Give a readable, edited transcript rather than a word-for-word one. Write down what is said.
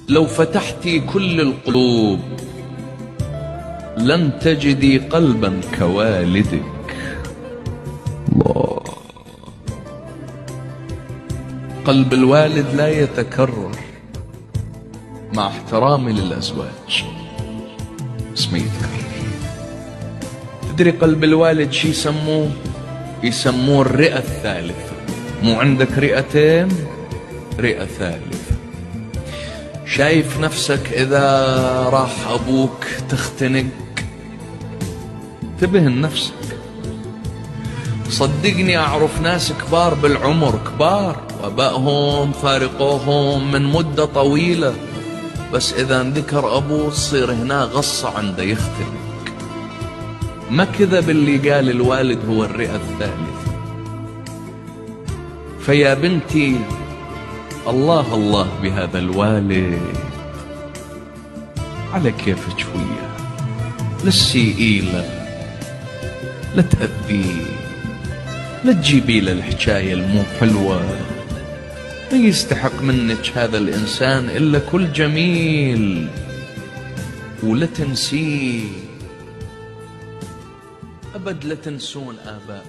لو فتحتي كل القلوب لن تجدي قلبا كوالدك. الله. قلب الوالد لا يتكرر، مع احترامي للأزواج، بس ما يتكرر. تدري قلب الوالد شي يسموه؟ يسموه الرئة الثالثة. مو عندك رئتين، رئة ثالثة. شايف نفسك إذا راح أبوك تختنق؟ انتبه لنفسك. صدقني أعرف ناس كبار بالعمر، كبار وآبائهم فارقوهم من مدة طويلة، بس إذا انذكر أبوه تصير هنا غصة عنده يختنق. ما كذب اللي قال الوالد هو الرئة الثالثة. فيا بنتي الله الله بهذا الوالد، على كيفك وياه، لا تسيئيله، لا تأذيه، لا تجيبي له الحكاية المو حلوة. ما يستحق منك هذا الإنسان إلا كل جميل. ولا تنسيه أبد، لا تنسون آباء.